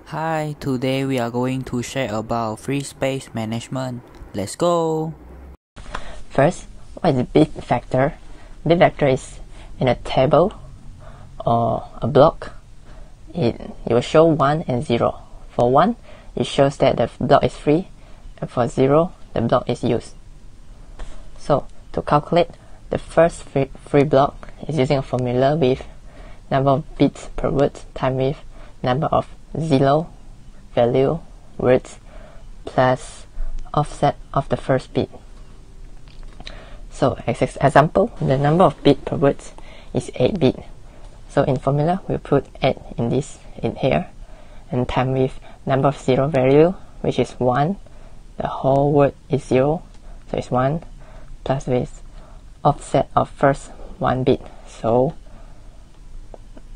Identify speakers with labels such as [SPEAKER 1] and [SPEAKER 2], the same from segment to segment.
[SPEAKER 1] Hi, today we are going to share about free space management. Let's go!
[SPEAKER 2] First, what is bit vector? Bit vector is in a table or a block. It will show 1 and 0. For 1, it shows that the block is free, and for 0, the block is used. So, to calculate the first free block is using a formula with number of bits per word times with number of zero value words plus offset of the first bit. So as example, the number of bit per word is 8 bit. So in formula we put 8 in here and time with number of zero value, which is 1. The whole word is 0, so it's 1 plus with offset of first 1 bit, so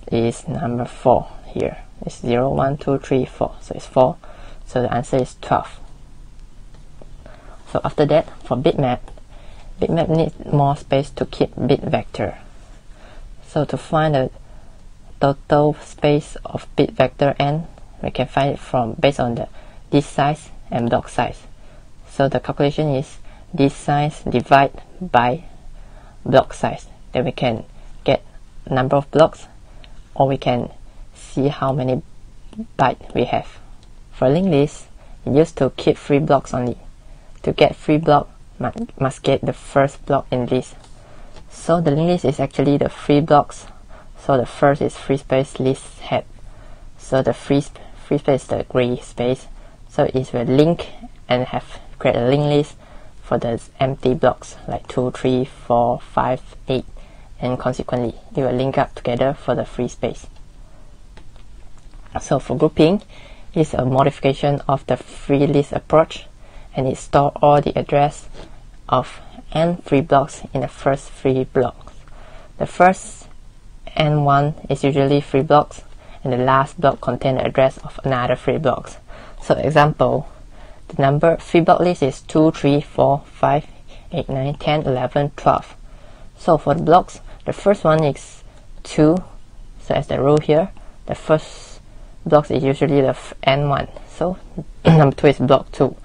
[SPEAKER 2] is number 4 here. It's 0, 1, 2, 3, 4, so it's 4, so the answer is 12. So after that, for bitmap needs more space to keep bit vector. So to find the total space of bit vector n, we can find it from based on the disk size and block size. So the calculation is disk size divided by block size. Then we can get number of blocks, or we can see how many bytes we have. For linked list, it used to keep 3 blocks only. To get 3 block, must get the first block in list. So the linked list is actually the 3 blocks. So the first is free space list head. So the free space is the gray space. So it will link and create a linked list for the empty blocks like 2, 3, 4, 5, 8, and consequently it will link up together for the free space. So for grouping, it's a modification of the free list approach, and it stores all the address of n free blocks in the first 3 blocks. The first n1 is usually 3 blocks, and the last block contains the address of another 3 blocks. So example, the number 3 block list is 2, 3, 4, 5, 8, 9, 10, 11, 12. So for the blocks, the first one is 2, so as the rule here, the first blocks is usually the n1, so number 2 is block 2.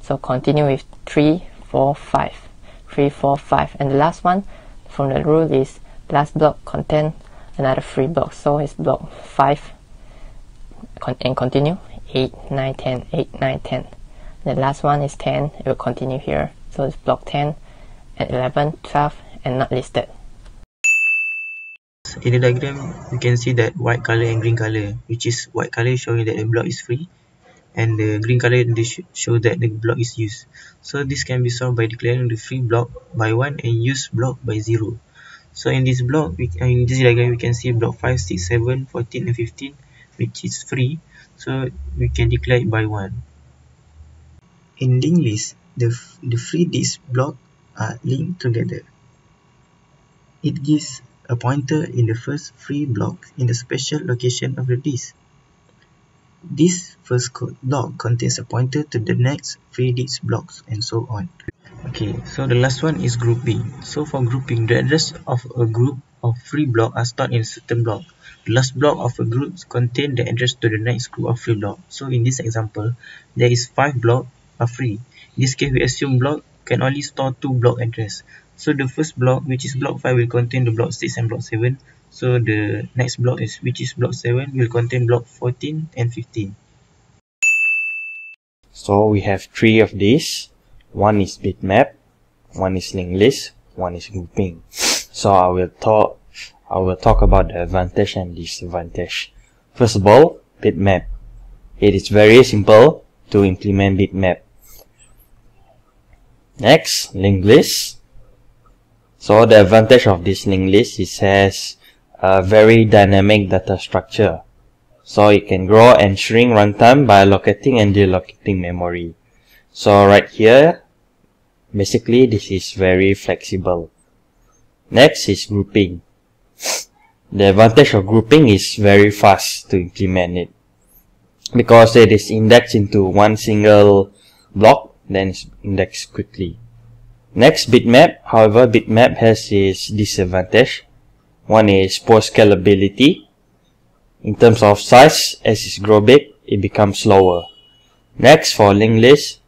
[SPEAKER 2] So continue with 3, 4, 5, 3, 4, 5, and the last one from the rule is last block contain another 3 blocks, so it's block 5 and continue 8, 9, 10, 8, 9, 10. The last one is 10, it will continue here, so it's block 10 and 11, 12, and not listed.
[SPEAKER 3] In the diagram, you can see that white color and green color, which is white color showing that the block is free, and the green color show that the block is used. So this can be solved by declaring the free block by 1 and use block by 0. So in this block, in this diagram, we can see block 5, 6, 7, 14, and 15, which is free. So we can declare it by 1. In linked list, the free disk block are linked together. It gives a pointer in the first free block in the special location of the disk. This first block contains a pointer to the next free disk blocks, and so on. Okay, so the last one is grouping. So for grouping, the address of a group of free blocks are stored in a certain block. The last block of a group contains the address to the next group of free blocks. So in this example, there is 5 blocks are free. In this case, we assume block can only store 2 block address. So the first block, which is block 5, will contain the block 6 and block 7. So the next block, which is block 7, will contain block 14 and 15.
[SPEAKER 4] So we have 3 of these. One is bitmap, one is linked list, one is grouping. So I will talk about the advantage and disadvantage. First of all, bitmap. It is very simple to implement bitmap. Next, linked list. So the advantage of this linked list is it has a very dynamic data structure. So it can grow and shrink runtime by allocating and deallocating memory. So right here, basically this is very flexible. Next is grouping. The advantage of grouping is very fast to implement it, because it is indexed into one single block, then it's indexed quickly. Next, bitmap. However, bitmap has its disadvantage. One is poor scalability. In terms of size, as it grows big, it becomes slower. Next, for linked list,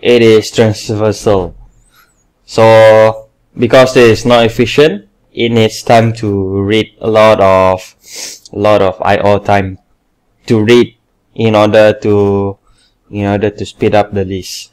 [SPEAKER 4] it is transversal. So because it is not efficient, it needs time to read a lot of I/O time to read in order to speed up the list.